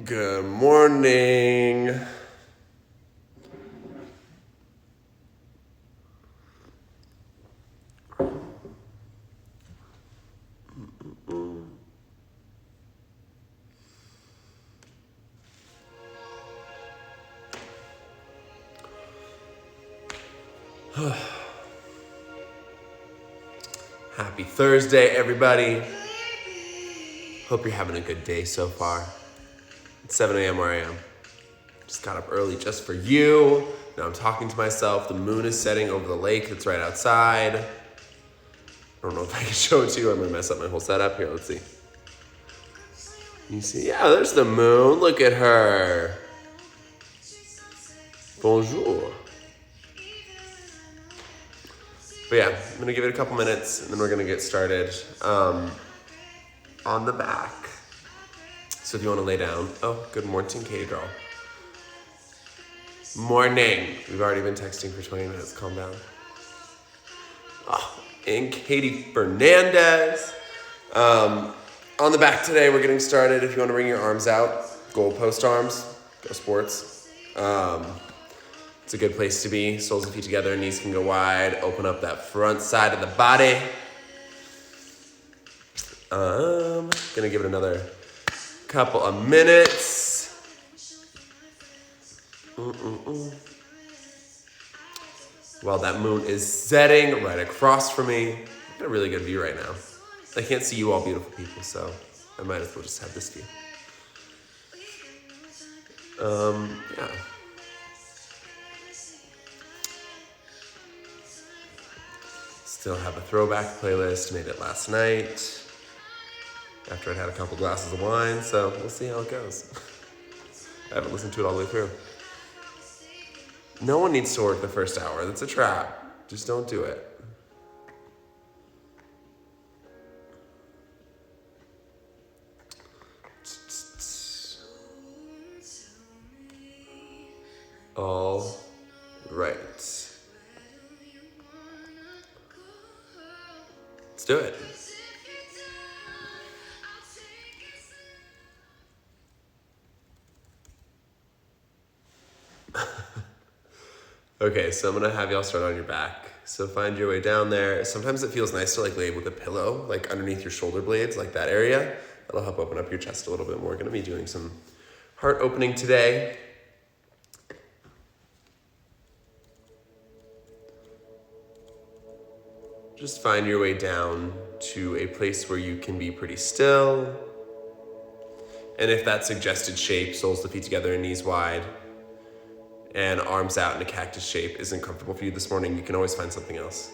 Good morning. Happy Thursday, everybody. Hope you're having a good day so far. It's 7 a.m. where I am. Just got up early just for you. Now I'm talking to myself. The moon is setting over the lake that's right outside. I don't know if I can show it to you. I'm gonna mess up my whole setup. Here, let's see. You see? Yeah, there's the moon. Look at her. Bonjour. But yeah, I'm gonna give it a couple minutes and then we're gonna get started on the back. So if you wanna lay down, oh, good morning, Katie girl. Morning. We've already been texting for 20 minutes, calm down. Oh, and Katie Fernandez. On the back today, we're getting started. If you wanna bring your arms out, goalpost arms, go sports. It's a good place to be. Soles and feet together, knees can go wide. Open up that front side of the body. Gonna give it another couple of minutes. While that moon is setting right across from me. I've got a really good view right now. I can't see you all beautiful people, so I might as well just have this view. Yeah. Still have a throwback playlist, made it last night after I'd had a couple glasses of wine, so we'll see how it goes. I haven't listened to it all the way through. No one needs to work the first hour. That's a trap. Just don't do it. All right. Let's do it. Okay, so I'm gonna have y'all start on your back. So find your way down there. Sometimes it feels nice to lay with a pillow, underneath your shoulder blades, that area. That'll help open up your chest a little bit more. Gonna be doing some heart opening today. Just find your way down to a place where you can be pretty still. And if that suggested shape, soles to feet together and knees wide, and arms out in a cactus shape isn't comfortable for you this morning, you can always find something else.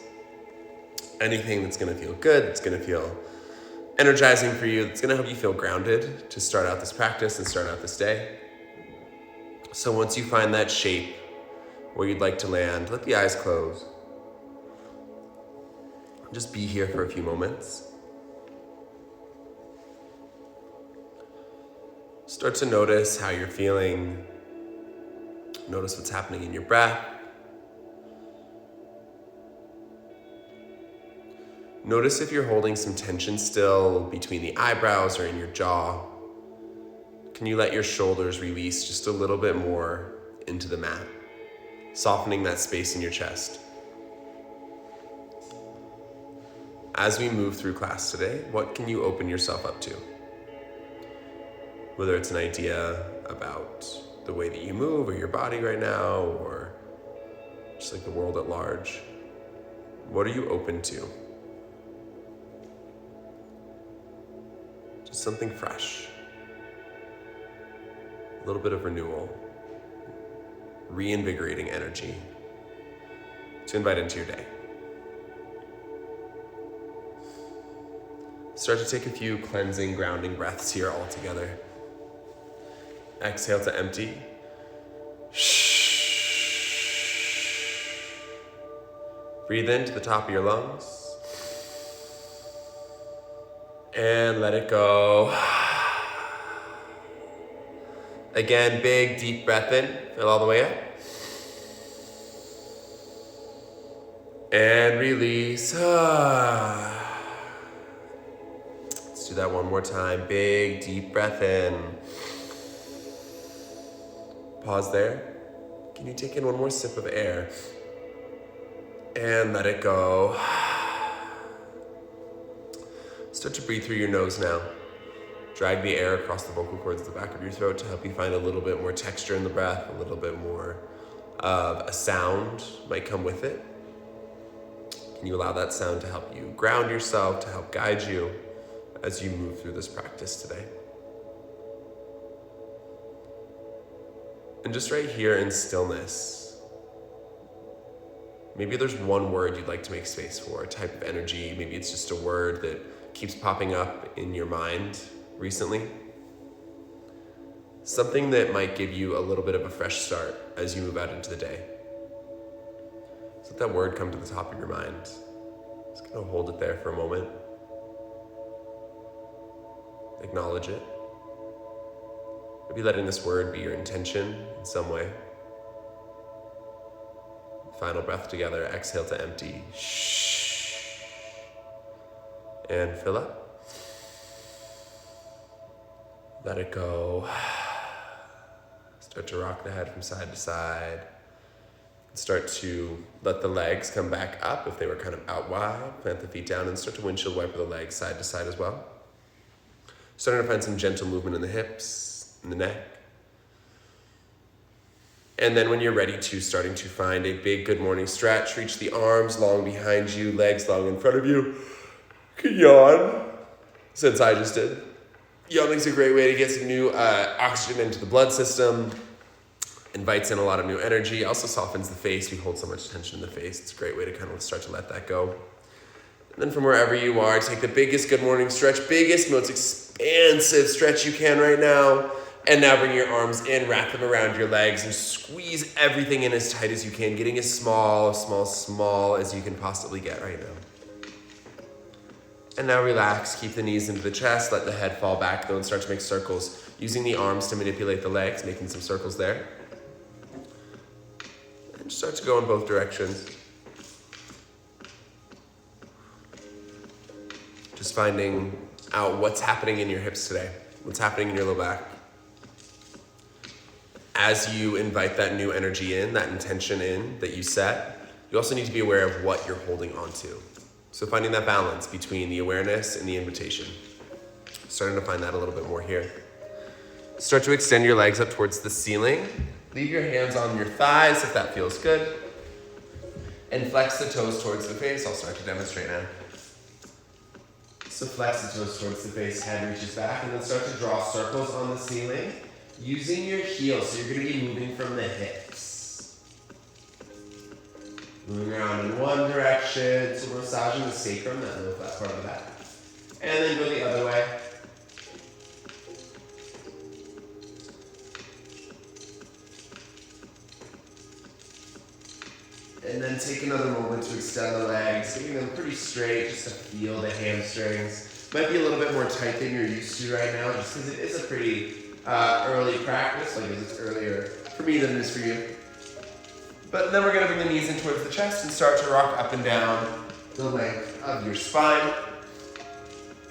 Anything that's gonna feel good, that's gonna feel energizing for you, that's gonna help you feel grounded to start out this practice and start out this day. So once you find that shape where you'd like to land, let the eyes close. Just be here for a few moments. Start to notice how you're feeling. Notice what's happening in your breath. Notice if you're holding some tension still between the eyebrows or in your jaw. Can you let your shoulders release just a little bit more into the mat, softening that space in your chest? As we move through class today, what can you open yourself up to? Whether it's an idea about the way that you move or your body right now, or just the world at large. What are you open to? Just something fresh. A little bit of renewal. Reinvigorating energy to invite into your day. Start to take a few cleansing, grounding breaths here all together. Exhale to empty. Breathe into the top of your lungs. And let it go. Again, big, deep breath in. Fill all the way up. And release. Let's do that one more time. Big, deep breath in. Pause there. Can you take in one more sip of air? And let it go. Start to breathe through your nose now. Drag the air across the vocal cords at the back of your throat to help you find a little bit more texture in the breath, a little bit more of a sound might come with it. Can you allow that sound to help you ground yourself, to help guide you as you move through this practice today? And just right here in stillness, maybe there's one word you'd like to make space for, a type of energy. Maybe it's just a word that keeps popping up in your mind recently. Something that might give you a little bit of a fresh start as you move out into the day. So let that word come to the top of your mind. Just gonna hold it there for a moment. Acknowledge it. Maybe letting this word be your intention in some way. Final breath together, exhale to empty. Shh. And fill up. Let it go. Start to rock the head from side to side. Start to let the legs come back up if they were kind of out wide. Plant the feet down and start to windshield wiper the legs side to side as well. Starting to find some gentle movement in the hips, in the neck. And then when you're ready to, starting to find a big good morning stretch. Reach the arms long behind you, legs long in front of you. You can yawn, since I just did. Yawning's a great way to get some new oxygen into the blood system. Invites in a lot of new energy. Also softens the face. We hold so much tension in the face. It's a great way to kind of start to let that go. And then from wherever you are, take the biggest good morning stretch, biggest, most expansive stretch you can right now. And now bring your arms in, wrap them around your legs, and squeeze everything in as tight as you can, getting as small as you can possibly get right now. And now relax, keep the knees into the chest, let the head fall back though, and start to make circles, using the arms to manipulate the legs, making some circles there. And start to go in both directions. Just finding out what's happening in your hips today, what's happening in your low back. As you invite that new energy in, that intention in that you set, you also need to be aware of what you're holding on to. So finding that balance between the awareness and the invitation. Starting to find that a little bit more here. Start to extend your legs up towards the ceiling. Leave your hands on your thighs if that feels good. And flex the toes towards the face. I'll start to demonstrate now. So flex the toes towards the face, head reaches back, and then start to draw circles on the ceiling. Using your heels, so you're going to be moving from the hips. Moving around in one direction, so we're massaging the sacrum, that low flat part of the back. And then go the other way. And then take another moment to extend the legs, getting them pretty straight, just to feel the hamstrings. Might be a little bit more tight than you're used to right now, just because it is a pretty early practice, like it's earlier for me than it is for you. But then we're gonna bring the knees in towards the chest and start to rock up and down the length of your spine.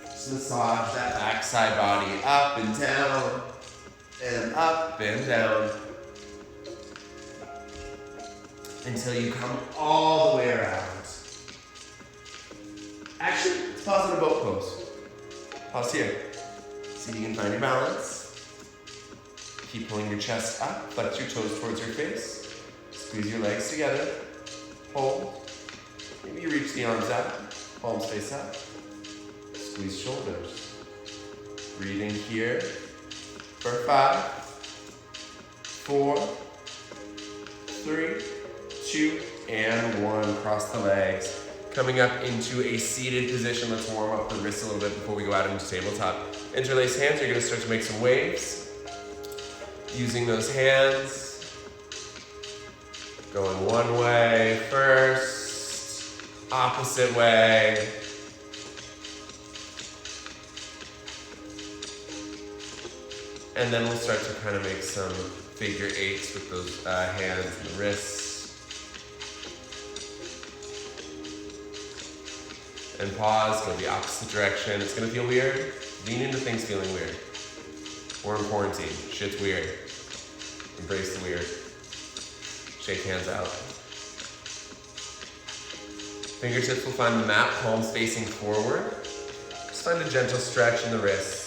Just massage that back side body up and down, and up and down, until you come all the way around. Actually, let's pause in a boat pose. Pause here. See if you can find your balance. Keep pulling your chest up, flex your toes towards your face. Squeeze your legs together. Hold. Maybe you reach the arms out, palms face up. Squeeze shoulders. Breathing here for 5, 4, 3, 2, and 1. Cross the legs. Coming up into a seated position. Let's warm up the wrists a little bit before we go out into tabletop. Interlace hands. You're going to start to make some waves. Using those hands. Going one way first. Opposite way. And then we'll start to kind of make some figure eights with those hands and the wrists. And pause, go the opposite direction. It's gonna feel weird. Lean into things feeling weird. We're in quarantine, shit's weird. Embrace the weird. Shake hands out. Fingertips will find the mat, palms facing forward. Just find a gentle stretch in the wrists.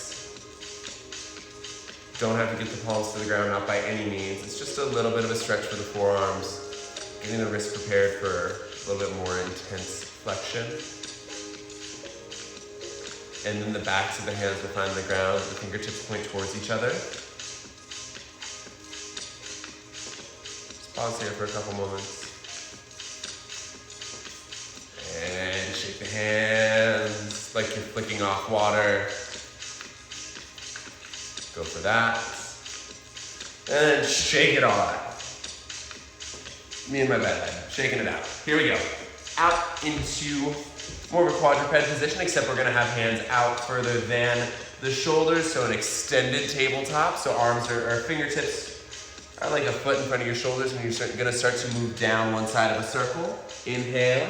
Don't have to get the palms to the ground, not by any means. It's just a little bit of a stretch for the forearms, getting the wrists prepared for a little bit more intense flexion. And then the backs of the hands will find the ground, the fingertips point towards each other. Just pause here for a couple moments. And shake the hands like you're flicking off water. Go for that. And shake it all out. Me and my bed leg, shaking it out. Here we go. Out into more of a quadruped position, except we're gonna have hands out further than the shoulders, so an extended tabletop. So arms or fingertips are like a foot in front of your shoulders, and you're gonna start to move down one side of a circle. Inhale.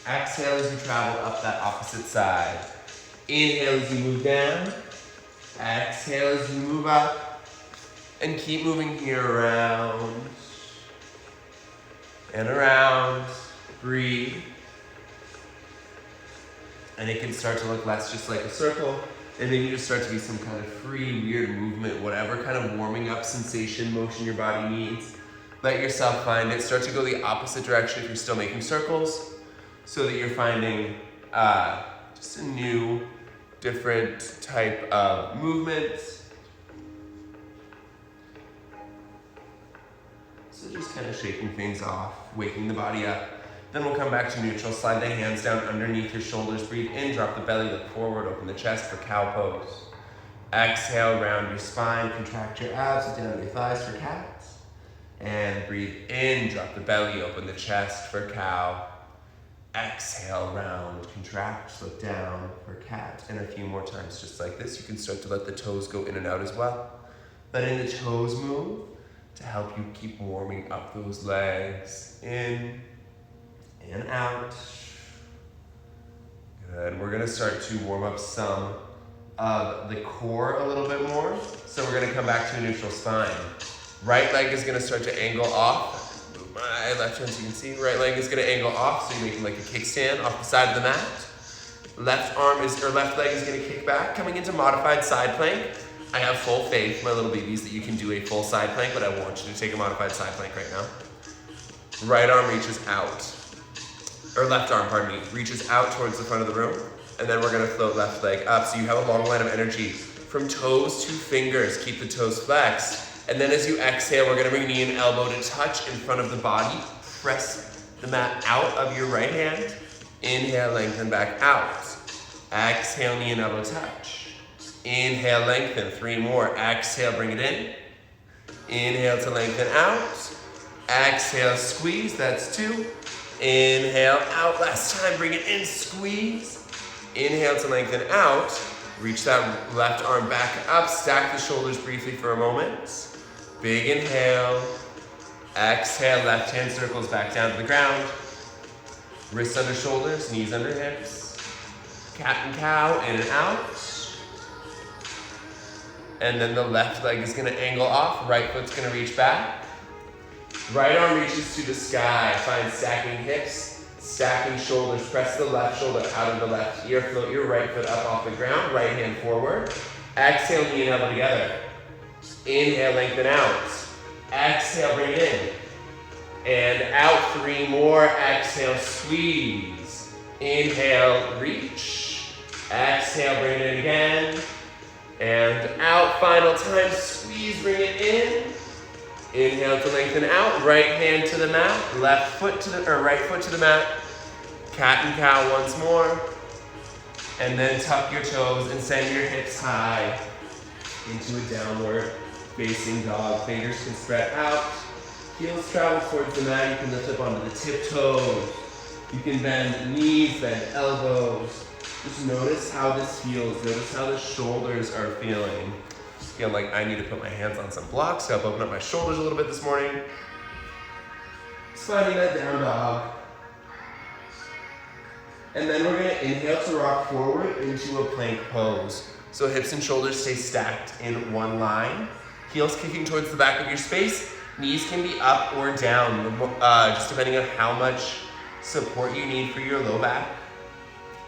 Exhale as you travel up that opposite side. Inhale as you move down. Exhale as you move up. And keep moving here around and around. Breathe. And it can start to look less just like a circle, and then you just start to be some kind of free, weird movement, whatever kind of warming up sensation, motion your body needs. Let yourself find it. Start to go the opposite direction if you're still making circles, so that you're finding just a new, different type of movement. So just kind of shaking things off, waking the body up. Then we'll come back to neutral. Slide the hands down underneath your shoulders. Breathe in, drop the belly, look forward, open the chest for cow pose. Exhale, round your spine, contract your abs, down your thighs for cat. And breathe in, drop the belly, open the chest for cow. Exhale, round, contract, look down for cat. And a few more times just like this. You can start to let the toes go in and out as well. Letting the toes move to help you keep warming up those legs. In and out. Good. We're gonna start to warm up some of the core a little bit more. So we're gonna come back to a neutral spine. Right leg is gonna start to angle off. Move my left hand so you can see. Right leg is gonna angle off, so you're making like a kickstand off the side of the mat. Left leg is gonna kick back, coming into modified side plank. I have full faith, my little babies, that you can do a full side plank, but I want you to take a modified side plank right now. Right arm reaches out. Or left arm, pardon me, reaches out towards the front of the room. And then we're gonna float left leg up. So you have a long line of energy from toes to fingers. Keep the toes flexed. And then as you exhale, we're gonna bring knee and elbow to touch in front of the body. Press the mat out of your right hand. Inhale, lengthen back out. Exhale, knee and elbow touch. Inhale, lengthen, 3 more. Exhale, bring it in. Inhale to lengthen out. Exhale, squeeze, that's 2. Inhale, out, last time, bring it in, squeeze. Inhale to lengthen out. Reach that left arm back up, stack the shoulders briefly for a moment. Big inhale. Exhale, left hand circles back down to the ground. Wrists under shoulders, knees under hips. Cat and cow, in and out. And then the left leg is gonna angle off, right foot's gonna reach back. Right arm reaches to the sky. Find stacking hips, stacking shoulders. Press the left shoulder out of the left ear. Float your right foot up off the ground. Right hand forward. Exhale, knee and elbow together. Inhale, lengthen out. Exhale, bring it in. And out, 3 more. Exhale, squeeze. Inhale, reach. Exhale, bring it in again. And out, final time, squeeze, bring it in. Inhale to lengthen out, right hand to the mat, right foot to the mat. Cat and cow once more. And then tuck your toes and send your hips high into a downward facing dog. Fingers can spread out. Heels travel towards the mat. You can lift up onto the tiptoes. You can bend knees, bend elbows. Just notice how this feels. Notice how the shoulders are feeling. Feel like I need to put my hands on some blocks to help open up my shoulders a little bit this morning. Sliding that down dog. And then we're gonna inhale to rock forward into a plank pose. So hips and shoulders stay stacked in one line. Heels kicking towards the back of your space. Knees can be up or down, just depending on how much support you need for your low back.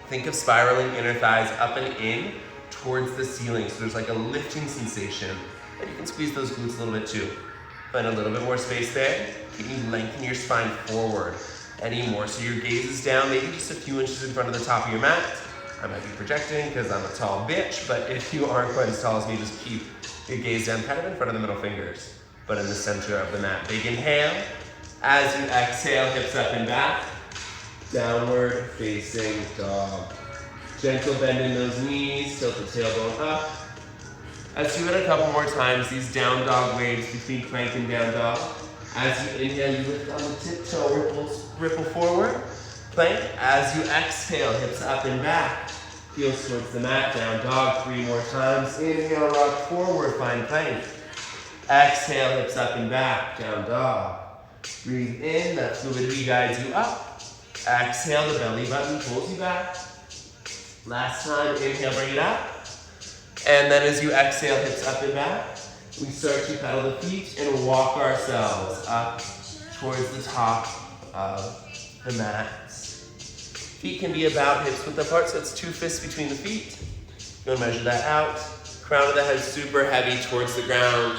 Think of spiraling inner thighs up and in towards the ceiling. So there's like a lifting sensation. And you can squeeze those glutes a little bit too. Find a little bit more space there. Can you lengthen your spine forward any more? So your gaze is down, maybe just a few inches in front of the top of your mat. I might be projecting because I'm a tall bitch, but if you aren't quite as tall as me, just keep your gaze down kind of in front of the middle fingers, but in the center of the mat. Big inhale. As you exhale, hips up and back. Downward facing dog. Gentle bend in those knees, tilt the tailbone up. Let's do it a couple more times, these down dog waves between plank and down dog. As you inhale, you lift on the tiptoe, ripple forward. Plank. As you exhale, hips up and back. Heels towards the mat, down dog 3 more times. Inhale, rock forward, find plank. Exhale, hips up and back, down dog. Breathe in, that fluidity guides you up. Exhale, the belly button pulls you back. Last time, inhale, bring it up. And then as you exhale, hips up and back, we start to pedal the feet and walk ourselves up towards the top of the mats. Feet can be about hips width apart, so it's 2 fists between the feet. You want to measure that out. Crown of the head super heavy towards the ground.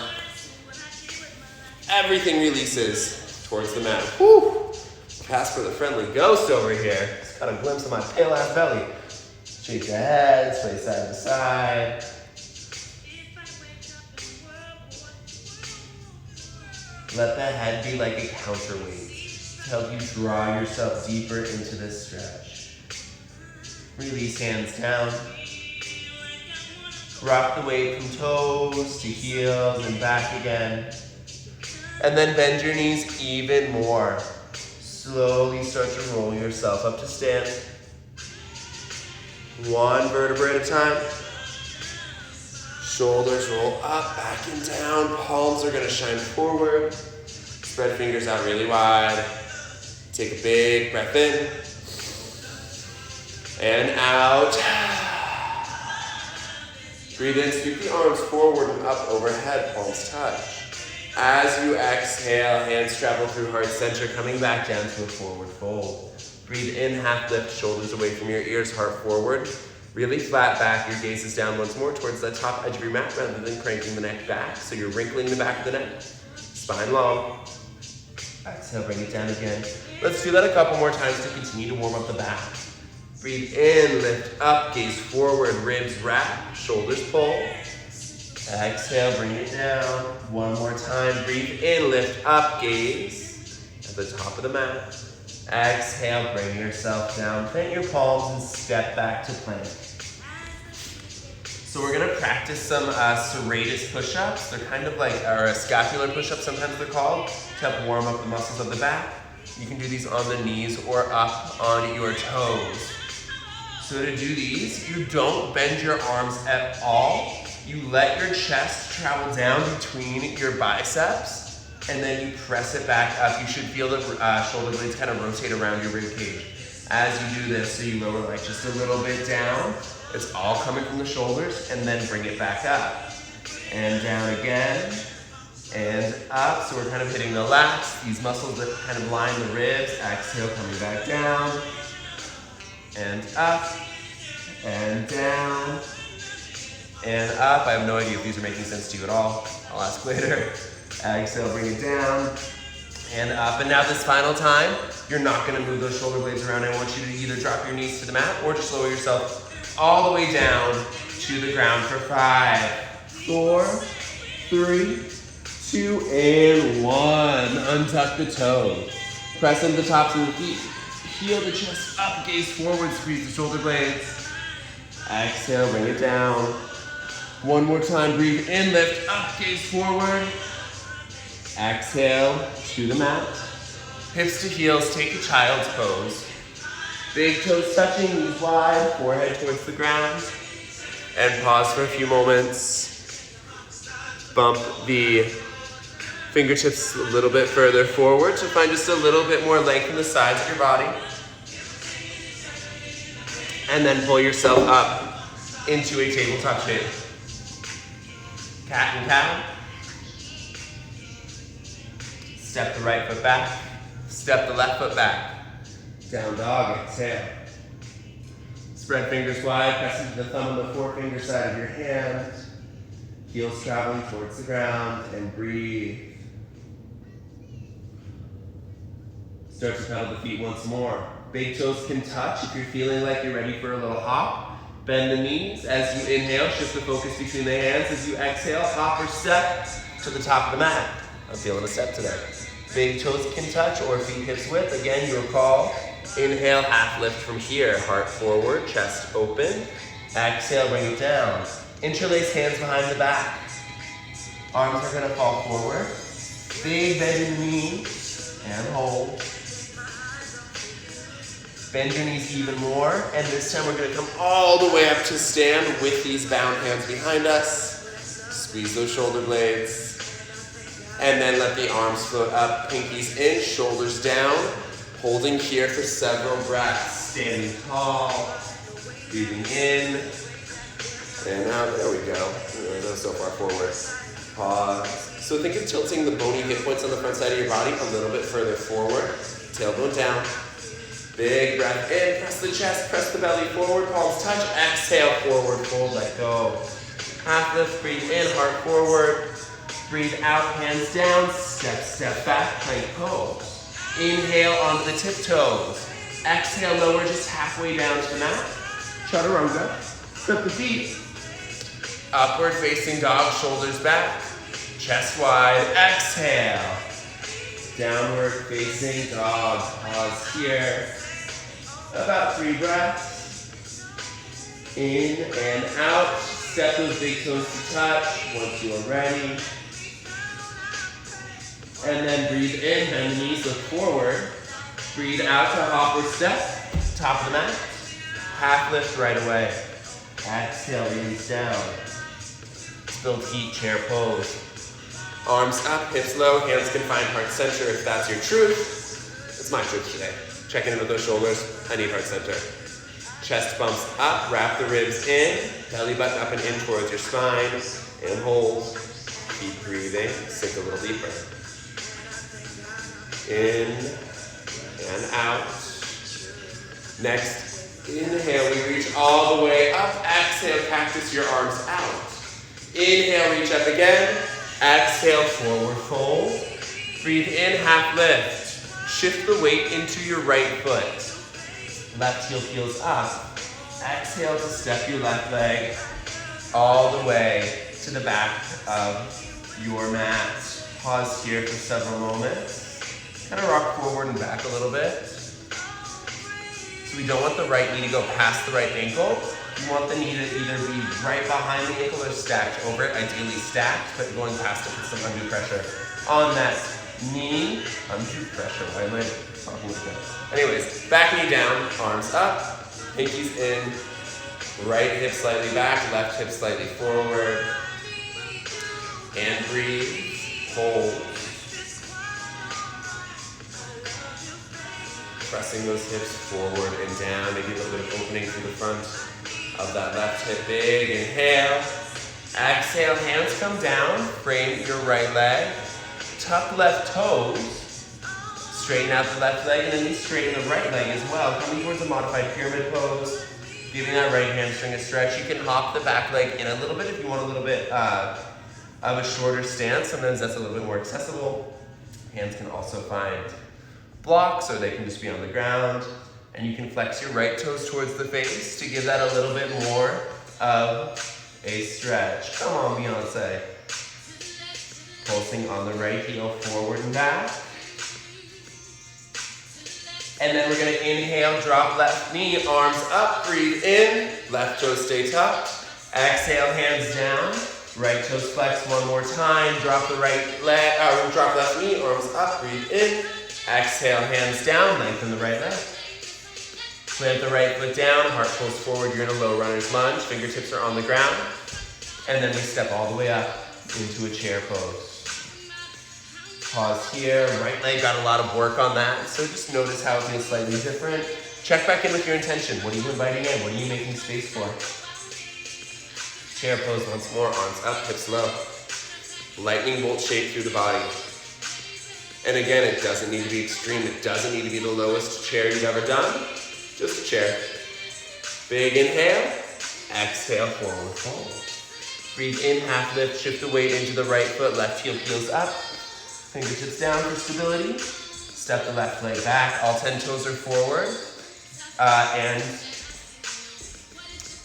Everything releases towards the mat. Whew! Casper the friendly ghost over here. Just got a glimpse of my pale ass belly. Shake the head, sway side to side. Let the head be like a counterweight to help you draw yourself deeper into this stretch. Release hands down. Rock the weight from toes to heels and back again. And then bend your knees even more. Slowly start to roll yourself up to stand. 1 vertebra at a time. Shoulders roll up, back and down. Palms are gonna shine forward. Spread fingers out really wide. Take a big breath in. And out. Breathe in, sweep the arms forward and up overhead, palms touch. As you exhale, hands travel through heart center, coming back down to a forward fold. Breathe in, half lift, shoulders away from your ears, heart forward. Really flat back, your gaze is down once more towards the top edge of your mat rather than cranking the neck back. So you're wrinkling the back of the neck, spine long. Exhale, bring it down again. Let's do that a couple more times to continue to warm up the back. Breathe in, lift up, gaze forward, ribs wrap, shoulders pull. Exhale, bring it down. 1 more time, breathe in, lift up, gaze at the top of the mat. Exhale, bring yourself down, plant your palms and step back to plank. So we're gonna practice some serratus push-ups. They're kind of like, or scapular push-ups sometimes they're called, to help warm up the muscles of the back. You can do these on the knees or up on your toes. So to do these, you don't bend your arms at all. You let your chest travel down between your biceps, and then you press it back up. You should feel the shoulder blades kind of rotate around your rib cage as you do this. So you lower like just a little bit down. It's all coming from the shoulders, and then bring it back up. And down again, and up. So we're kind of hitting the lats, these muscles that kind of line the ribs. Exhale, coming back down, and up, and down, and up. I have no idea if these are making sense to you at all. I'll ask later. Exhale, bring it down, and up. And now this final time, you're not gonna move those shoulder blades around. I want you to either drop your knees to the mat or just lower yourself all the way down to the ground for 5, 4, 3, 2, and 1. Untuck the toes. Press into the tops of the feet. Heel the chest up, gaze forward, squeeze the shoulder blades. Exhale, bring it down. 1 more time, breathe in, lift up, gaze forward. Exhale to the mat. Hips to heels, take a child's pose. Big toes touching, knees wide, forehead towards the ground. And pause for a few moments. Bump the fingertips a little bit further forward to find just a little bit more length in the sides of your body. And then pull yourself up into a tabletop shape. Cat and cow. Step the right foot back. Step the left foot back. Down dog, exhale. Spread fingers wide, press into the thumb and the forefinger side of your hand. Heels traveling towards the ground, and breathe. Start to pedal the feet once more. Big toes can touch if you're feeling like you're ready for a little hop. Bend the knees as you inhale, shift the focus between the hands. As you exhale, hop or step to the top of the mat. I'm feeling a step today. Big toes can touch or feet hips width. Again, your call. Inhale, half lift from here. Heart forward, chest open. Exhale, bring it down. Interlace hands behind the back. Arms are gonna fall forward. Big bend in the knees and hold. Bend your knees even more, and this time we're gonna come all the way up to stand with these bound hands behind us. Squeeze those shoulder blades. And then let the arms float up, pinkies in, shoulders down. Holding here for several breaths. Standing tall, breathing in, and out, there we go. Go so far forward. Pause. So think of tilting the bony hip points on the front side of your body a little bit further forward. Tailbone down. Big breath in, press the chest, press the belly forward, palms touch, exhale, forward fold, let go. Half lift, breathe in, heart forward. Breathe out, hands down, step back, plank pose. Inhale onto the tiptoes. Exhale, lower just halfway down to the mat. Chaturanga, step the feet. Upward facing dog, shoulders back, chest wide, exhale. Downward facing dog, pause here. About 3 breaths. In and out. Step those big toes to touch once you are ready. And then breathe in, bend the knees, look forward. Breathe out to hop or step, top of the mat. Half lift right away. Exhale, release down. Build heat, chair pose. Arms up, hips low, hands can find heart center if that's your truth. It's my truth today. Checking in with those shoulders, I need heart center. Chest bumps up, wrap the ribs in, belly button up and in towards your spine, and hold. Keep breathing, sink a little deeper. In and out. Next, inhale, we reach all the way up. Exhale, cactus your arms out. Inhale, reach up again. Exhale, forward fold. Breathe in, half lift. Shift the weight into your right foot. Left heel feels up. Exhale to step your left leg all the way to the back of your mat. Pause here for several moments. Kind of rock forward and back a little bit. So we don't want the right knee to go past the right ankle. You want the knee to either be right behind the ankle or stacked over it, ideally stacked, but going past it with some undue pressure on that knee. Undue pressure, why am I talking like that? Anyways, back knee down, arms up, pinkies in, right hip slightly back, left hip slightly forward, and breathe, hold. Pressing those hips forward and down, maybe a little bit of opening through the front of that left hip. Big inhale. Exhale, hands come down. Frame your right leg. Tuck left toes. Straighten out the left leg, and then you straighten the right leg as well. Coming towards a modified pyramid pose. Giving that right hamstring a stretch. You can hop the back leg in a little bit if you want a little bit of a shorter stance. Sometimes that's a little bit more accessible. Hands can also find blocks, or they can just be on the ground. And you can flex your right toes towards the face to give that a little bit more of a stretch. Come on, Beyonce. Pulsing on the right heel forward and back. And then we're gonna inhale, drop left knee, arms up, breathe in, left toes stay tucked. Exhale, hands down, right toes flex one more time, drop the drop left knee, arms up, breathe in. Exhale, hands down, lengthen the right leg. Plant the right foot down, heart pulls forward, you're in a low runner's lunge, fingertips are on the ground. And then we step all the way up into a chair pose. Pause here, right leg got a lot of work on that, so just notice how it feels slightly different. Check back in with your intention. What are you inviting in? What are you making space for? Chair pose once more, arms up, hips low. Lightning bolt shape through the body. And again, it doesn't need to be extreme. It doesn't need to be the lowest chair you've ever done. Just a chair. Big inhale. Exhale, forward fold. Breathe in, half lift, shift the weight into the right foot, left heel peels up. Fingertips down for stability. Step the left leg back. All 10 toes are forward.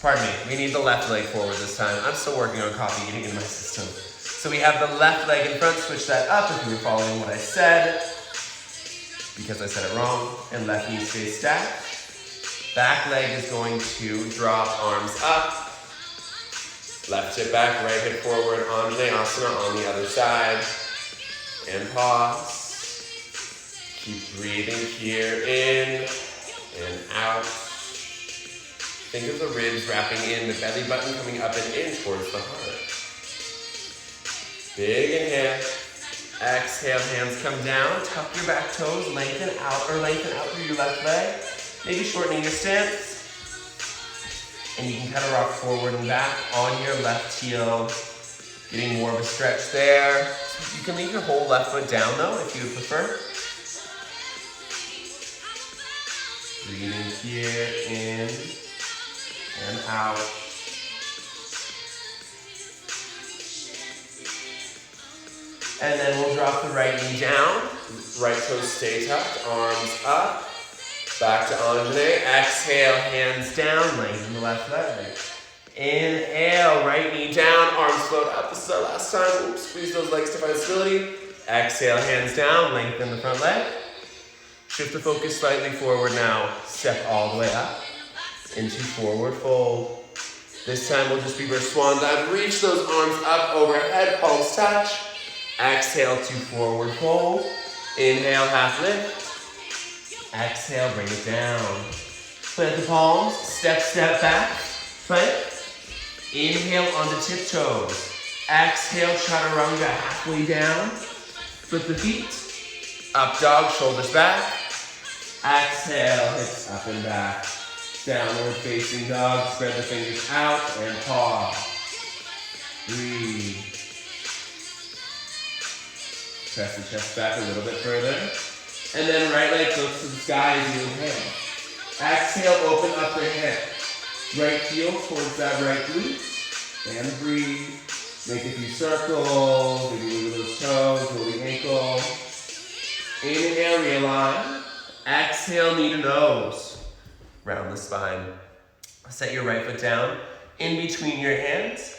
Pardon me, we need the left leg forward this time. I'm still working on coffee getting into my system. So we have the left leg in front, switch that up if you were following what I said, because I said it wrong, and left knee stays stacked. Back leg is going to drop, arms up. Left hip back, right hip forward, Anjaneyasana on the other side. And pause. Keep breathing here, in and out. Think of the ribs wrapping in, the belly button coming up and in towards the heart. Big inhale. Exhale, hands come down. Tuck your back toes, lengthen out through your left leg. Maybe shortening your stance. And you can kind of rock forward and back on your left heel. Getting more of a stretch there. You can leave your whole left foot down though, if you would prefer. Breathing here, in and out. And then we'll drop the right knee down. Right toes stay tucked, arms up. Back to Anjane. Exhale, hands down, lengthen the left leg. Inhale, right knee down, arms float up. This is our last time. Squeeze those legs to find stability. Exhale, hands down, lengthen the front leg. Shift the focus slightly forward now. Step all the way up into forward fold. This time we'll just reverse swan dive. Reach those arms up overhead, palms touch. Exhale to forward fold. Inhale, half lift. Exhale, bring it down. Plant the palms, step back, plank. Inhale onto tiptoes. Exhale, chaturanga, halfway down. Flip the feet. Up dog, shoulders back. Exhale, hips up and back. Downward facing dog, spread the fingers out and pause. Breathe. Press the chest back a little bit further. And then right leg floats to the sky as you inhale. Exhale, open up the hip. Right heel towards that right glute. And breathe. Make a few circles. Maybe move those toes, move the ankle. Inhale, realign. Exhale, knee to nose. Round the spine. Set your right foot down in between your hands.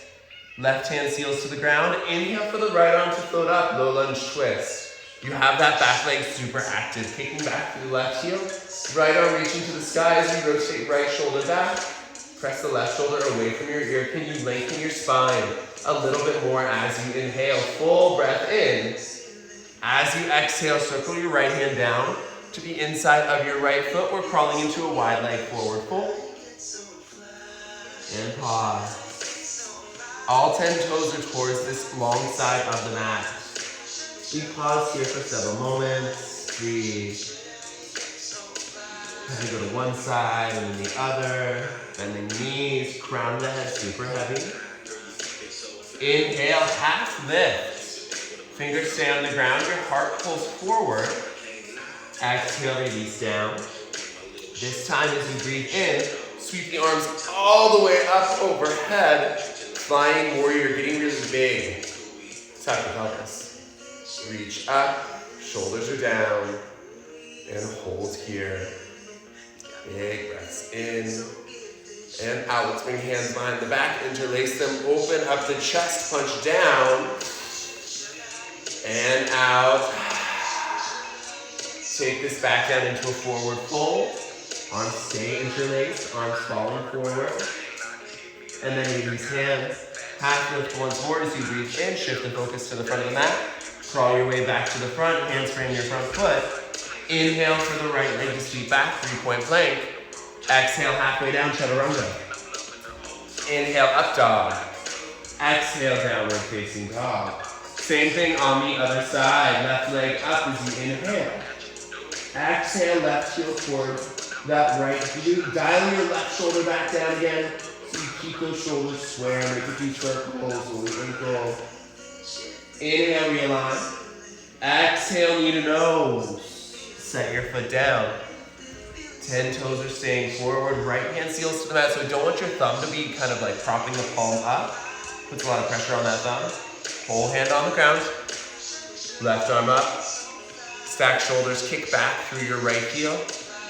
Left hand seals to the ground. Inhale for the right arm to float up. Low lunge twist. You have that back leg super active. Kicking back through the left heel. Right arm reaching to the sky as you rotate right shoulder back. Press the left shoulder away from your ear. Can you lengthen your spine a little bit more as you inhale? Full breath in. As you exhale, circle your right hand down to the inside of your right foot. We're crawling into a wide leg forward fold. And pause. All 10 toes are towards this long side of the mat. We pause here for several moments. Breathe. As you go to one side and then the other. Bending the knees, crown of the head super heavy. Inhale, half lift. Fingers stay on the ground, your heart pulls forward. Exhale, release down. This time as you breathe in, sweep the arms all the way up overhead. Flying warrior, getting really big. Tuck the pelvis. Reach up, shoulders are down, and hold here. Big breaths in and out. Let's bring hands behind the back, interlace them, open up the chest, punch down, and out. Take this back down into a forward fold. Arms stay interlaced, arms falling forward. And then release hands. Half lift once more as you breathe in, shift the focus to the front of the mat. Crawl your way back to the front, hands frame your front foot. Inhale for the right leg to sweep back, 3-point plank. Exhale, halfway down, chaturanga. Inhale, up dog. Exhale, downward facing dog. Same thing on the other side. Left leg up as you inhale. Exhale, left heel toward that right glute. Dial your left shoulder back down again. So you keep those shoulders square. Make a few circles on the ankle. Inhale, realign. Exhale, knee to nose. Set your foot down. 10 toes are staying forward. Right hand seals to the mat. So don't want your thumb to be kind of like propping the palm up. Puts a lot of pressure on that thumb. Whole hand on the ground. Left arm up. Stack shoulders, kick back through your right heel.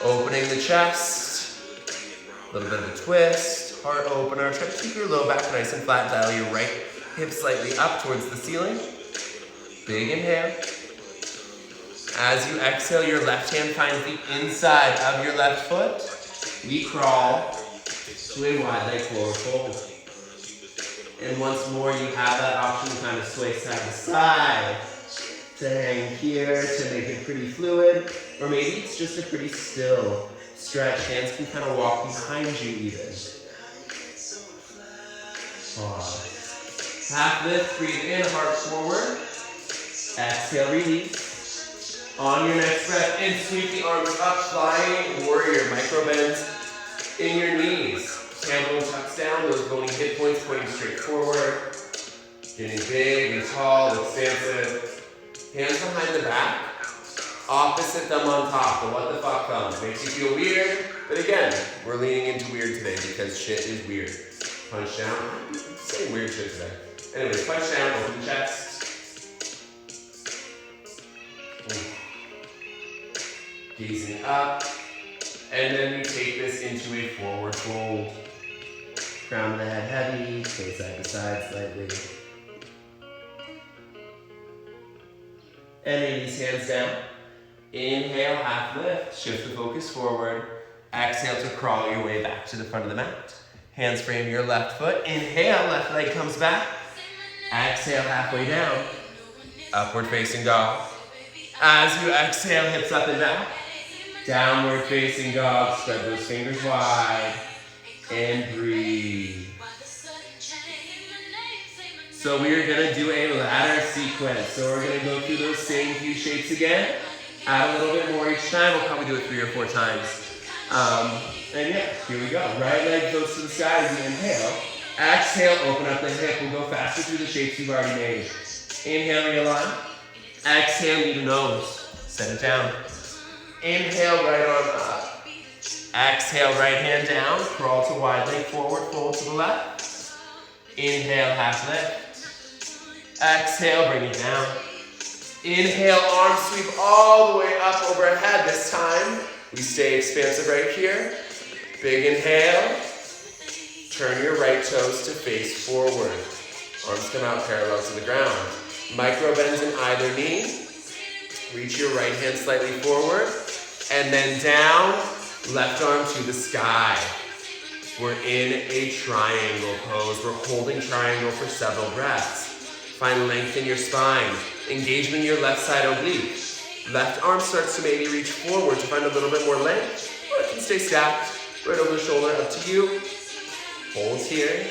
Opening the chest. A little bit of a twist. Heart opener. Try to keep your low back nice and flat. Dial your right hip slightly up towards the ceiling. Big inhale. As you exhale, your left hand finds the inside of your left foot. We crawl to a wide leg forward fold. And once more, you have that option to kind of sway side to side, to hang here, to make it pretty fluid, or maybe it's just a pretty still stretch. Hands can kind of walk behind you even. Pause. Half lift, breathe in, heart forward. Exhale, release. On your next breath in, sweep the arms up, flying warrior, micro bends in your knees. Tailbone tucks down, those bony hip points pointing straight forward. Getting big and tall, expansive. Hands behind the back. Opposite thumb on top, the what the fuck thumb. Makes you feel weird, but again, we're leaning into weird today because shit is weird. Punch down, saying weird shit today. Anyways, punch down, open the chest. Gazing up, and then we take this into a forward fold. Crown of the head heavy, sway side to side slightly. And release hands down. Inhale, half lift, shift the focus forward. Exhale to crawl your way back to the front of the mat. Hands frame your left foot. Inhale, left leg comes back. Exhale, halfway down. Upward facing dog. As you exhale, hips up and back. Downward facing dog, spread those fingers wide, and breathe. So we are gonna do a ladder sequence. So we're gonna go through those same few shapes again, add a little bit more each time. We'll probably do it 3 or 4 times. And yeah, here we go. Right leg goes to the side as you inhale. Exhale, open up the hip. We'll go faster through the shapes you've already made. Inhale, realign. Exhale, knee to nose. Set it down. Inhale, right arm up. Exhale, right hand down. Crawl to wide leg forward, fold to the left. Inhale, half lift. Exhale, bring it down. Inhale, arm sweep all the way up overhead. This time, we stay expansive right here. Big inhale. Turn your right toes to face forward. Arms come out parallel to the ground. Micro bends in either knee. Reach your right hand slightly forward. And then down, left arm to the sky. We're in a triangle pose. We're holding triangle for several breaths. Find length in your spine. Engagement in your left side oblique. Left arm starts to maybe reach forward to find a little bit more length. Or it can stay stacked. Right over the shoulder, up to you. Hold here.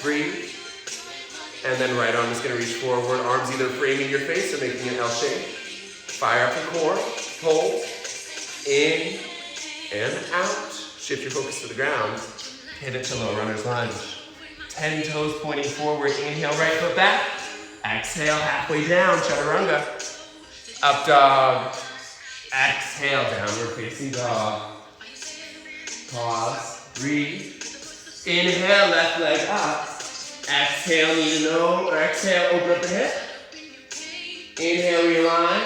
Breathe. And then right arm is going to reach forward. Arms either framing your face or making an L shape. Fire up the core. Hold. In and out. Shift your focus to the ground. Pivot to low runner's lunge. 10 toes pointing forward. Inhale, right foot back. Exhale, halfway down. Chaturanga. Up dog. Exhale, downward facing dog. Pause. Breathe. Inhale, left leg up. Exhale, knee to nose. Or exhale, open up the hip. Inhale, realign.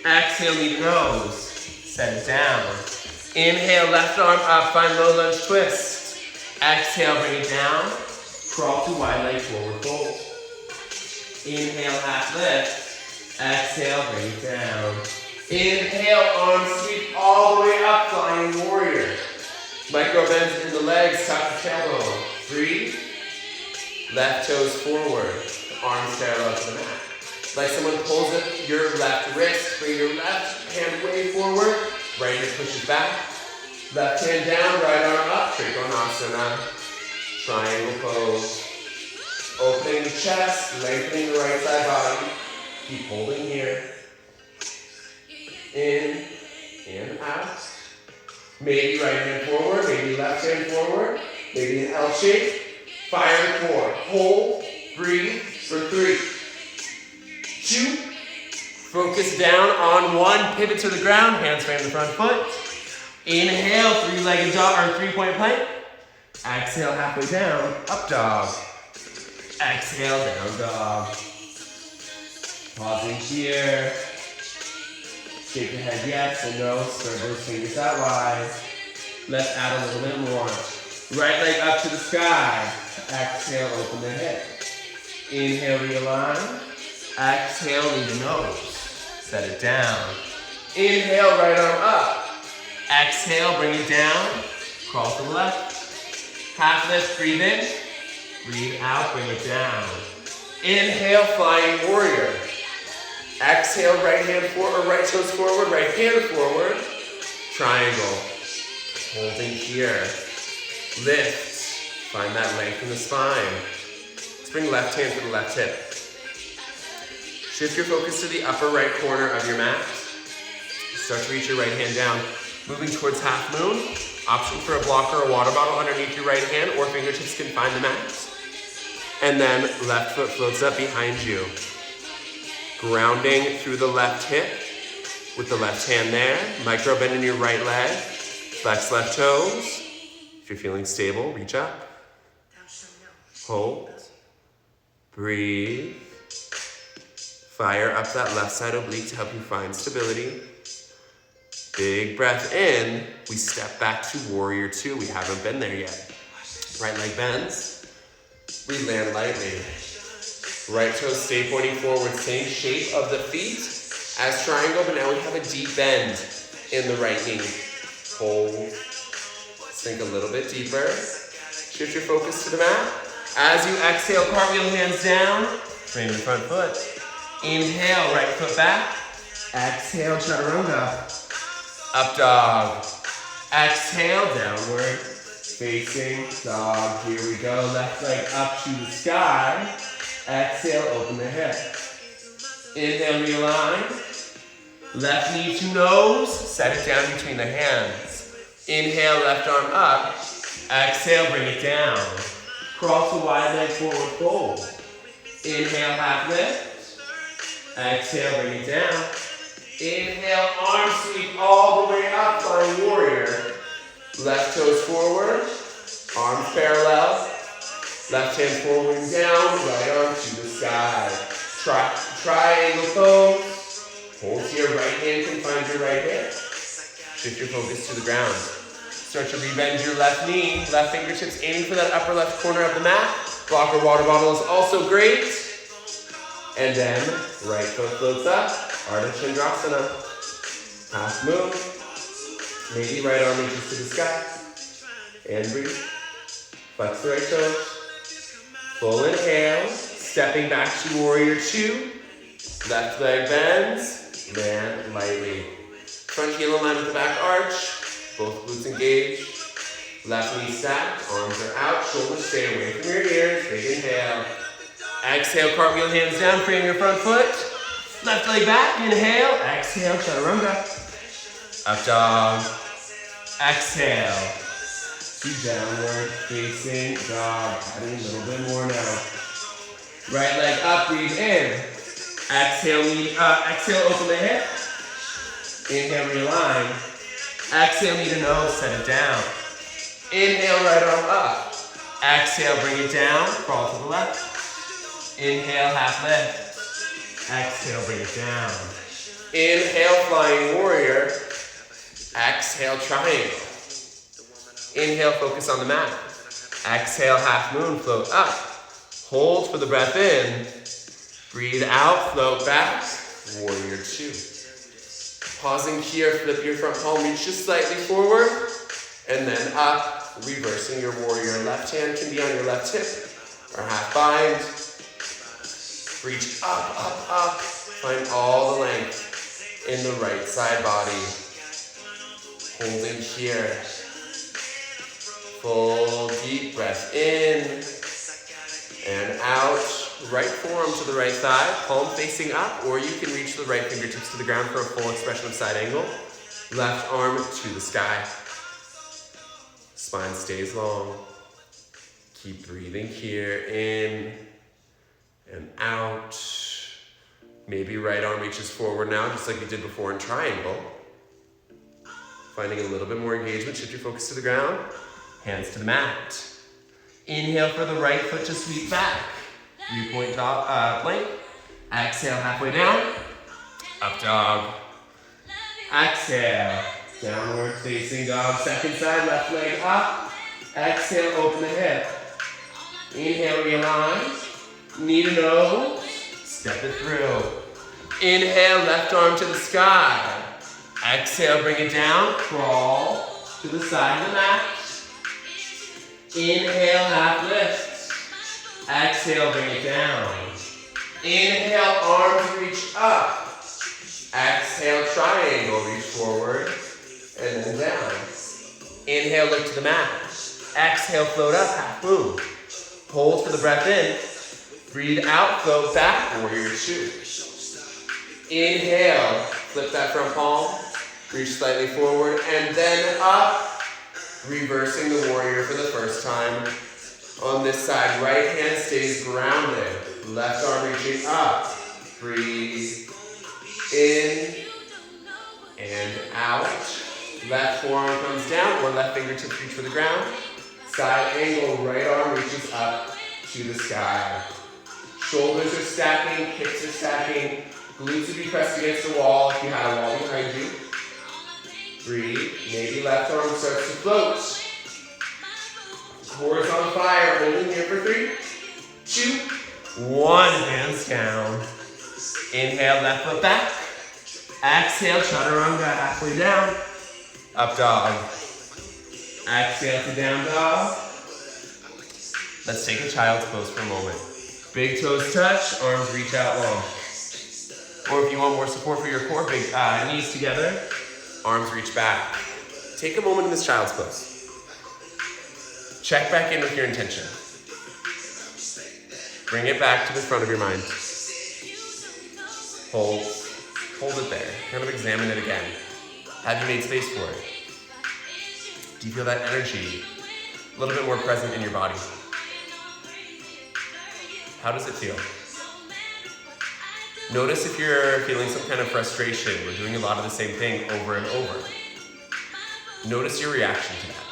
Exhale, knee to nose. Set it down. Inhale, left arm up, find low lunge twist. Exhale, bring it down. Crawl to wide leg forward fold. Inhale, half lift. Exhale, bring it down. Inhale, arm sweep all the way up, flying warrior. Micro bends in the legs, tuck the tailbone. Breathe. Left toes forward, arms parallel to the mat. Like someone pulls up your left wrist, bring your left hand way forward, right hand pushes back. Left hand down, right arm up, Trikonasana. Triangle pose. Opening the chest, lengthening the right side body. Keep holding here. In and out. Maybe right hand forward, maybe left hand forward, maybe an L shape. Fire the core. Hold, breathe for 3, 2, focus Focus down on one, pivot to the ground, hands frame the front foot. Inhale, three-legged dog or three-point plank. Exhale, halfway down, up dog. Exhale, down dog. Pausing here. Shake your head yes and no, spread those fingers out wide. Let's add a little bit more. Right leg up to the sky. Exhale, open the hip. Inhale, realign. Exhale, lean the nose. Set it down. Inhale, right arm up. Exhale, bring it down. Crawl to the left. Half lift, breathe in. Breathe out, bring it down. Inhale, flying warrior. Exhale, right hand forward, right toes forward, right hand forward. Triangle. Holding here. Lift. Find that length in the spine. Let's bring left hand to the left hip. Shift your focus to the upper right corner of your mat. Start to reach your right hand down. Moving towards half moon. Option for a block or a water bottle underneath your right hand, or fingertips can find the mat. And then left foot floats up behind you. Grounding through the left hip with the left hand there. Micro bend in your right leg. Flex left toes. If you're feeling stable, reach up. Hold. Breathe. Fire up that left side oblique to help you find stability. Big breath in. We step back to warrior two. We haven't been there yet. Right leg bends. We land lightly. Right toes stay pointing forward. Same shape of the feet as triangle, but now we have a deep bend in the right knee. Hold. Sink a little bit deeper. Shift your focus to the mat. As you exhale, cartwheel hands down. Frame your front foot. Inhale, right foot back. Exhale, chaturanga. Up dog. Exhale, downward facing dog. Here we go. Left leg up to the sky. Exhale, open the hip. Inhale, realign. Left knee to nose. Set it down between the hands. Inhale, left arm up. Exhale, bring it down. Crawl to wide leg forward fold. Inhale, half lift. Exhale, bring it down. Inhale, arm sweep all the way up, flying warrior. Left toes forward, arms parallel. Left hand forward and down, right arm to the sky. Triangle pose. Hold here, right hand can find your right hip. Shift your focus to the ground. Start to rebend your left knee. Left fingertips aiming for that upper left corner of the mat. Block or water bottle is also great. And then right foot floats up. Ardha Chandrasana. Half move. Maybe right arm reaches to the sky. And breathe. Flex the right toes. Full inhale. Stepping back to warrior two. Left leg bends. Land lightly. Front heel in line with the back arch. Both glutes engaged. Left knee stacked. Arms are out. Shoulders stay away from your ears. Big inhale. Exhale, cartwheel hands down. Frame your front foot. Left leg back. Inhale. Exhale, chaturanga. Up dog. Exhale. To downward facing dog. Adding a little bit more now. Right leg up. Breathe in. Exhale, open the hip. Inhale, realign. Exhale, knee to nose, set it down. Inhale, right arm up. Exhale, bring it down, crawl to the left. Inhale, half lift. Exhale, bring it down. Inhale, flying warrior. Exhale, triangle. Inhale, focus on the mat. Exhale, half moon, float up. Hold for the breath in. Breathe out, float back. Warrior two. Pausing here, flip your front palm, reach just slightly forward, and then up, reversing your warrior. Left hand can be on your left hip, or half bind. Reach up. Find all the length in the right side body. Holding here. Full deep breath in, and out. Right forearm to the right thigh, palm facing up, or you can reach the right fingertips to the ground for a full expression of side angle. Left arm to the sky. Spine stays long. Keep breathing here, in and out. Maybe right arm reaches forward now, just like we did before in triangle. Finding a little bit more engagement, shift your focus to the ground. Hands to the mat. Inhale for the right foot to sweep back. 3-point plank. Exhale halfway down. Up dog. Exhale. Downward facing dog. Second side, left leg up. Exhale, open the hip. Inhale, realign. Knee to nose. Step it through. Inhale, left arm to the sky. Exhale, bring it down. Crawl to the side of the mat. Inhale, half lift. Exhale, bring it down. Inhale, arms reach up. Exhale, triangle, reach forward, and then down. Inhale, look to the mat. Exhale, float up, half moon. Hold for the breath in. Breathe out, float back, warrior two. Inhale, flip that front palm. Reach slightly forward, and then up. Reversing the warrior for the first time. On this side, right hand stays grounded. Left arm reaching up. Breathe in and out. Left forearm comes down, or left fingertips reach for the ground. Side angle, right arm reaches up to the sky. Shoulders are stacking, hips are stacking. Glutes would be pressed against the wall if you had a wall behind you. Breathe. Maybe left arm starts to float. Core is on fire. Holding here for 3, 2, 1. Hands down. Inhale, left foot back. Exhale, chaturanga halfway down. Up dog. Exhale to down dog. Let's take a child's pose for a moment. Big toes touch, arms reach out long. Or if you want more support for your core, big knees together, arms reach back. Take a moment in this child's pose. Check back in with your intention. Bring it back to the front of your mind. Hold it there. Kind of examine it again. Have you made space for it? Do you feel that energy a little bit more present in your body? How does it feel? Notice if you're feeling some kind of frustration. We're doing a lot of the same thing over and over. Notice your reaction to that.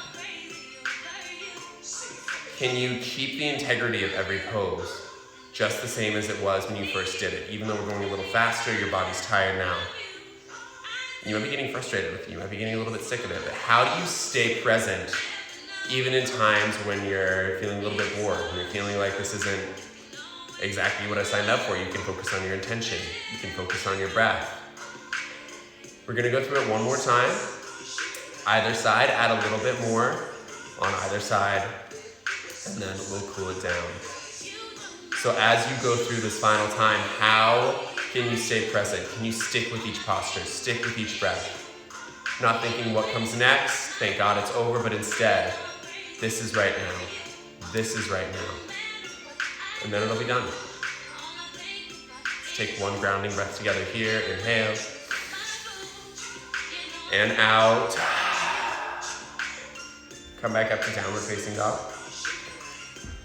Can you keep the integrity of every pose just the same as it was when you first did it? Even though we're going a little faster, your body's tired now. You might be getting frustrated with it. You might be getting a little bit sick of it. But how do you stay present even in times when you're feeling a little bit bored, when you're feeling like this isn't exactly what I signed up for? You can focus on your intention. You can focus on your breath. We're gonna go through it one more time. Either side, add a little bit more on either side, and then we'll cool it down. So as you go through this final time, how can you stay present? Can you stick with each posture, stick with each breath? Not thinking what comes next, thank God it's over, but instead, this is right now. This is right now. And then it'll be done. Let's take one grounding breath together here. Inhale. And out. Come back up to downward facing dog.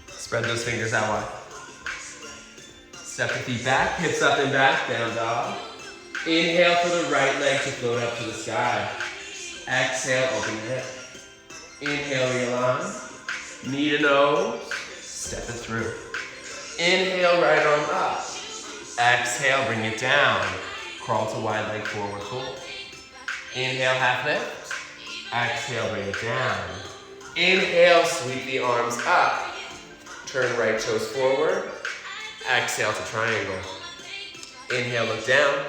Spread those fingers out wide. Step the feet back, hips up and back, down dog. Inhale for the right leg to float up to the sky. Exhale, open the hip. Inhale, realign. Knee to nose. Step it through. Inhale, right arm up. Exhale, bring it down. Crawl to wide leg forward fold. Inhale, half lift. Exhale, bring it down. Inhale, sweep the arms up. Turn right toes forward. Exhale to triangle. Inhale, look down.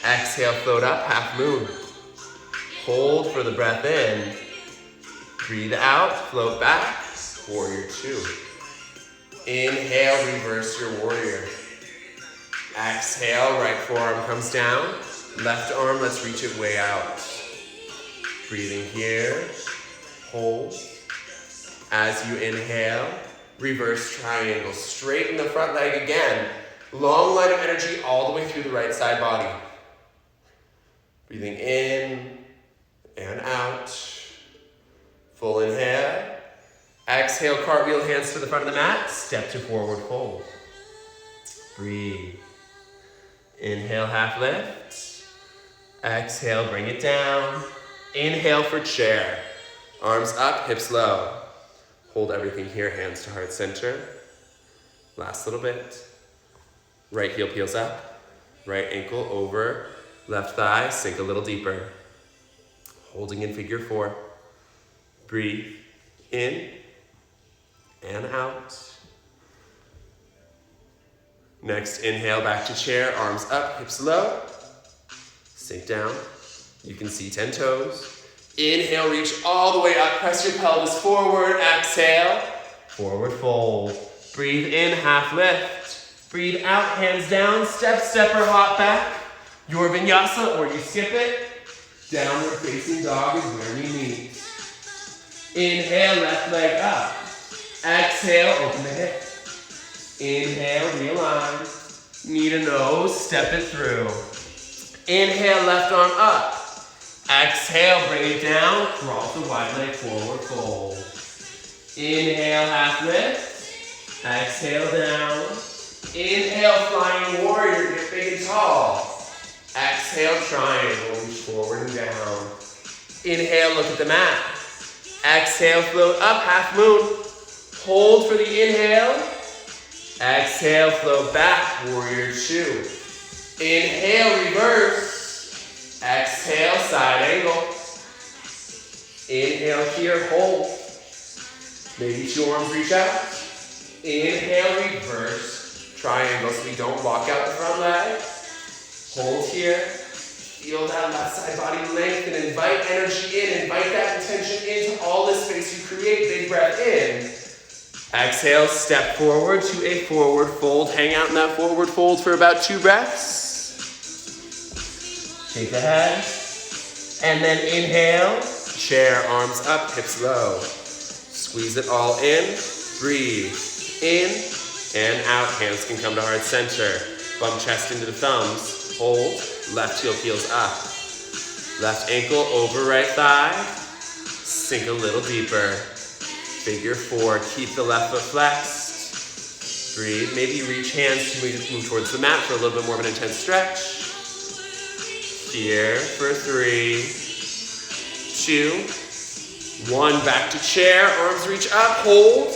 Exhale, float up, half moon. Hold for the breath in. Breathe out, float back. Warrior two. Inhale, reverse your warrior. Exhale, right forearm comes down. Left arm, let's reach it way out. Breathing here. Hold. As you inhale, reverse triangle. Straighten the front leg again. Long line of energy all the way through the right side body. Breathing in and out. Full inhale. Exhale, cartwheel, hands to the front of the mat. Step to forward fold. Breathe. Inhale, half lift. Exhale, bring it down. Inhale for chair. Arms up, hips low. Hold everything here, hands to heart center. Last little bit. Right heel peels up. Right ankle over. Left thigh, sink a little deeper. Holding in figure 4. Breathe in and out. Next, inhale back to chair, arms up, hips low. Sink down. You can see 10 toes. Inhale, reach all the way up, press your pelvis forward. Exhale, forward fold. Breathe in, half lift. Breathe out, hands down, step, stepper, hop back. Your vinyasa, or you skip it. Downward facing dog is where we meet. Inhale, left leg up. Exhale, open the hip. Inhale, realign. Knee to nose, step it through. Inhale, left arm up. Exhale, bring it down. Cross the wide leg, forward fold. Inhale, half lift. Exhale, down. Inhale, flying warrior, get big and tall. Exhale, triangle, reach forward and down. Inhale, look at the mat. Exhale, float up, half moon. Hold for the inhale. Exhale, float back, warrior 2. Inhale, reverse. Exhale, side angle. Inhale here, hold. Maybe 2 arms reach out. Inhale, reverse. Triangle so we don't walk out the front leg. Hold here. Feel that left side body length and invite energy in. Invite that intention into all the space you create. Big breath in. Exhale, step forward to a forward fold. Hang out in that forward fold for about 2 breaths. Shake the head. And then inhale. Chair, arms up, hips low. Squeeze it all in. Breathe. In and out. Hands can come to heart center. Bump chest into the thumbs. Hold. Left heel peels up. Left ankle over right thigh. Sink a little deeper. Figure 4. Keep the left foot flexed. Breathe. Maybe reach hands to move towards the mat for a little bit more of an intense stretch. Here for 3, 2, 1. Back to chair. Arms reach up. Hold.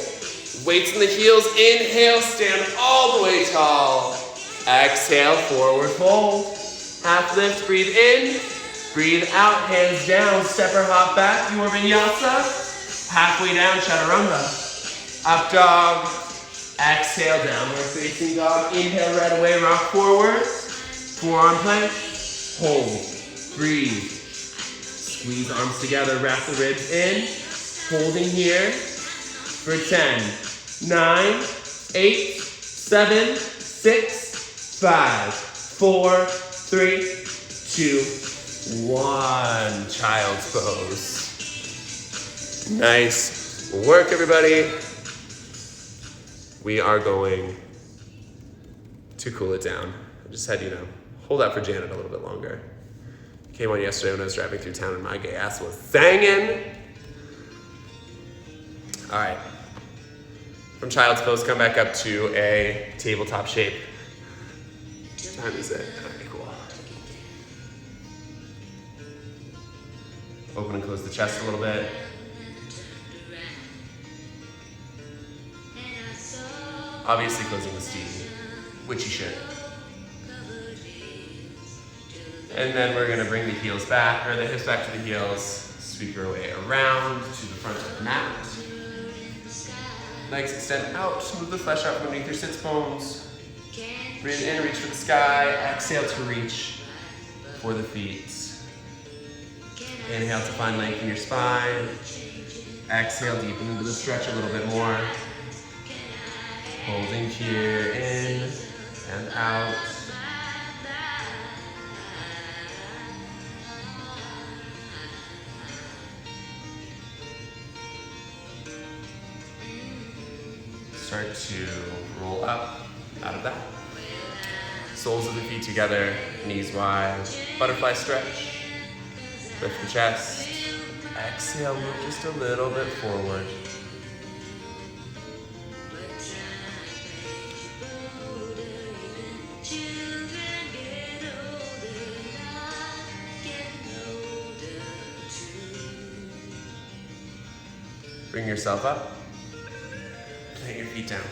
Weights in the heels. Inhale. Stand all the way tall. Exhale. Forward fold. Half lift. Breathe in. Breathe out. Hands down. Stepper hop back. Your vinyasa. Halfway down, chaturanga. Up dog. Exhale, downward facing dog. Inhale right away, rock forward. Forearm plank. Hold. Breathe. Squeeze arms together, wrap the ribs in. Holding here for 10, 9, 8, 7, 6, 5, 4, 3, 2, 1. Child's pose. Nice work, everybody. We are going to cool it down. I just had, hold out for Janet a little bit longer. Came on yesterday when I was driving through town and my gay ass was singing. All right. From child's pose, come back up to a tabletop shape. What time is it? Okay, cool. Open and close the chest a little bit. Obviously closing the steam, which you should. And then we're gonna bring the heels back, or the hips back to the heels, sweep your way around to the front of the mat. Legs extend out, move the flesh out from underneath your sits bones. Breathe in, reach for the sky. Exhale to reach for the feet. Inhale to find length in your spine. Exhale, deepen into the stretch a little bit more. Holding here, in and out. Start to roll up out of that. Soles of the feet together, knees wide. Butterfly stretch. Lift the chest. Exhale, move just a little bit forward. Bring yourself up. Lay your feet down.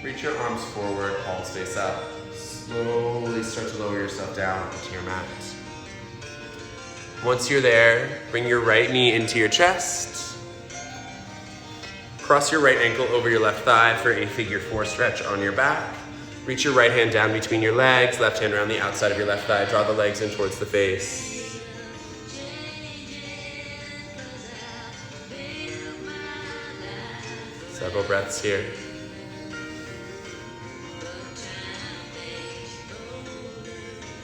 Reach your arms forward, palms face up. Slowly start to lower yourself down onto your mat. Once you're there, bring your right knee into your chest. Cross your right ankle over your left thigh for a figure 4 stretch on your back. Reach your right hand down between your legs, left hand around the outside of your left thigh. Draw the legs in towards the face. Several breaths here.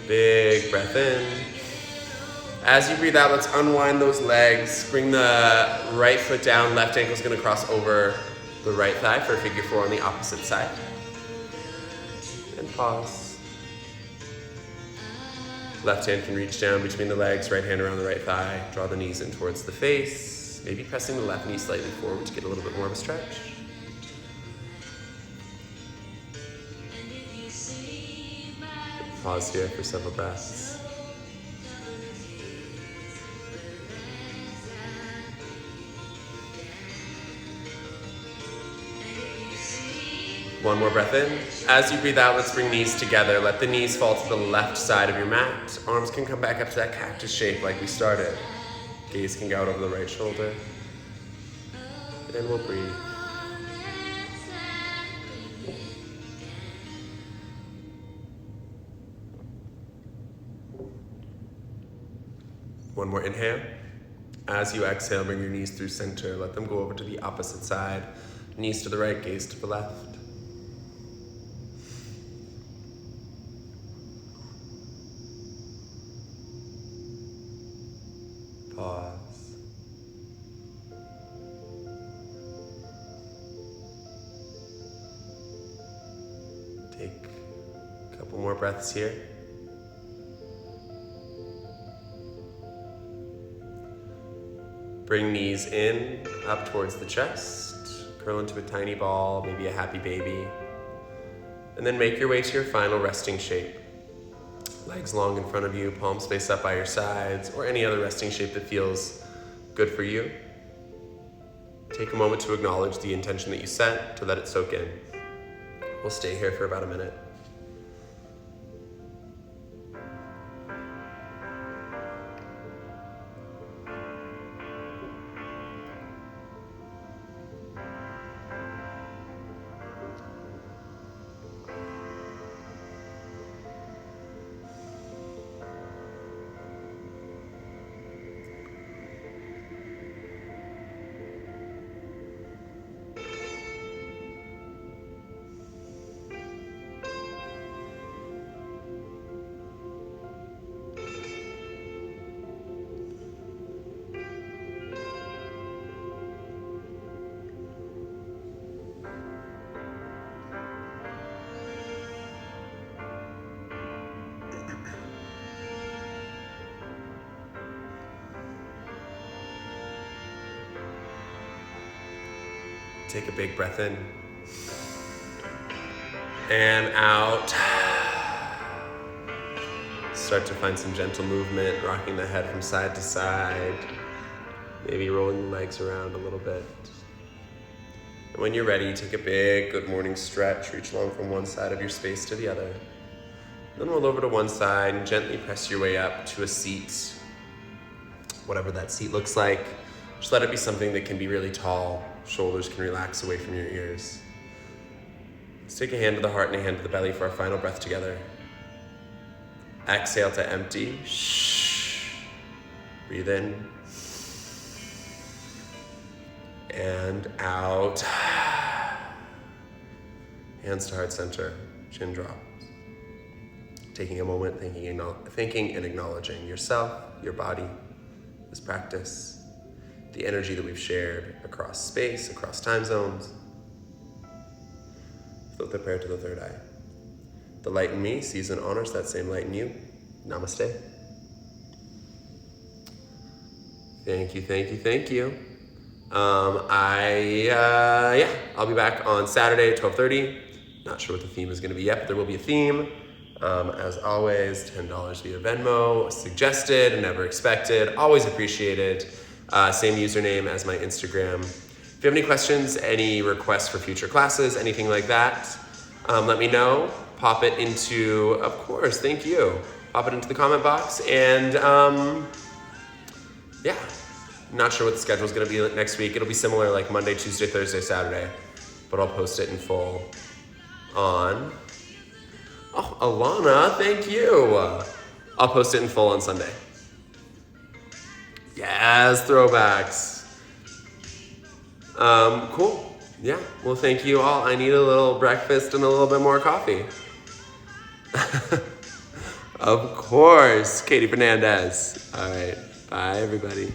Big breath in. As you breathe out, let's unwind those legs. Bring the right foot down. Left ankle's gonna cross over the right thigh for a figure 4 on the opposite side. And pause. Left hand can reach down between the legs, right hand around the right thigh. Draw the knees in towards the face. Maybe pressing the left knee slightly forward to get a little bit more of a stretch. Pause here for several breaths. One more breath in. As you breathe out, let's bring knees together. Let the knees fall to the left side of your mat. Arms can come back up to that cactus shape like we started. Gaze can go out over the right shoulder. And we'll breathe. One more inhale. As you exhale, bring your knees through center. Let them go over to the opposite side. Knees to the right, gaze to the left. Pause. Take a couple more breaths here. Bring knees in, up towards the chest. Curl into a tiny ball, maybe a happy baby. And then make your way to your final resting shape. Legs long in front of you, palms face up by your sides, or any other resting shape that feels good for you. Take a moment to acknowledge the intention that you set, to let it soak in. We'll stay here for about a minute. Take a big breath in and out. Start to find some gentle movement, rocking the head from side to side, maybe rolling the legs around a little bit. And when you're ready, take a big good morning stretch. Reach along from one side of your space to the other. Then roll over to one side and gently press your way up to a seat, whatever that seat looks like. Just let it be something that can be really tall. Shoulders can relax away from your ears. Let's take a hand to the heart and a hand to the belly for our final breath together. Exhale to empty. Shh. Breathe in. And out. Hands to heart center. Chin drops. Taking a moment, thinking and acknowledging yourself, your body, this practice, the energy that we've shared across space, across time zones. Float the prayer to the third eye. The light in me sees and honors that same light in you. Namaste. Thank you, thank you, thank you. I'll be back on Saturday at 12:30. Not sure what the theme is gonna be yet, but there will be a theme. As always, $10 via Venmo, suggested, never expected, always appreciated. Same username as my Instagram. If you have any questions, any requests for future classes, anything like that, let me know. Pop it into, of course, thank you. Pop it into the comment box. And yeah, not sure what the schedule is going to be next week. It'll be similar like Monday, Tuesday, Thursday, Saturday. But I'll post it in full on... Oh, Alana, thank you. I'll post it in full on Sunday. Yes, throwbacks. Cool. Yeah, well, thank you all. I need a little breakfast and a little bit more coffee. Of course, Katie Fernandez. All right, bye, everybody.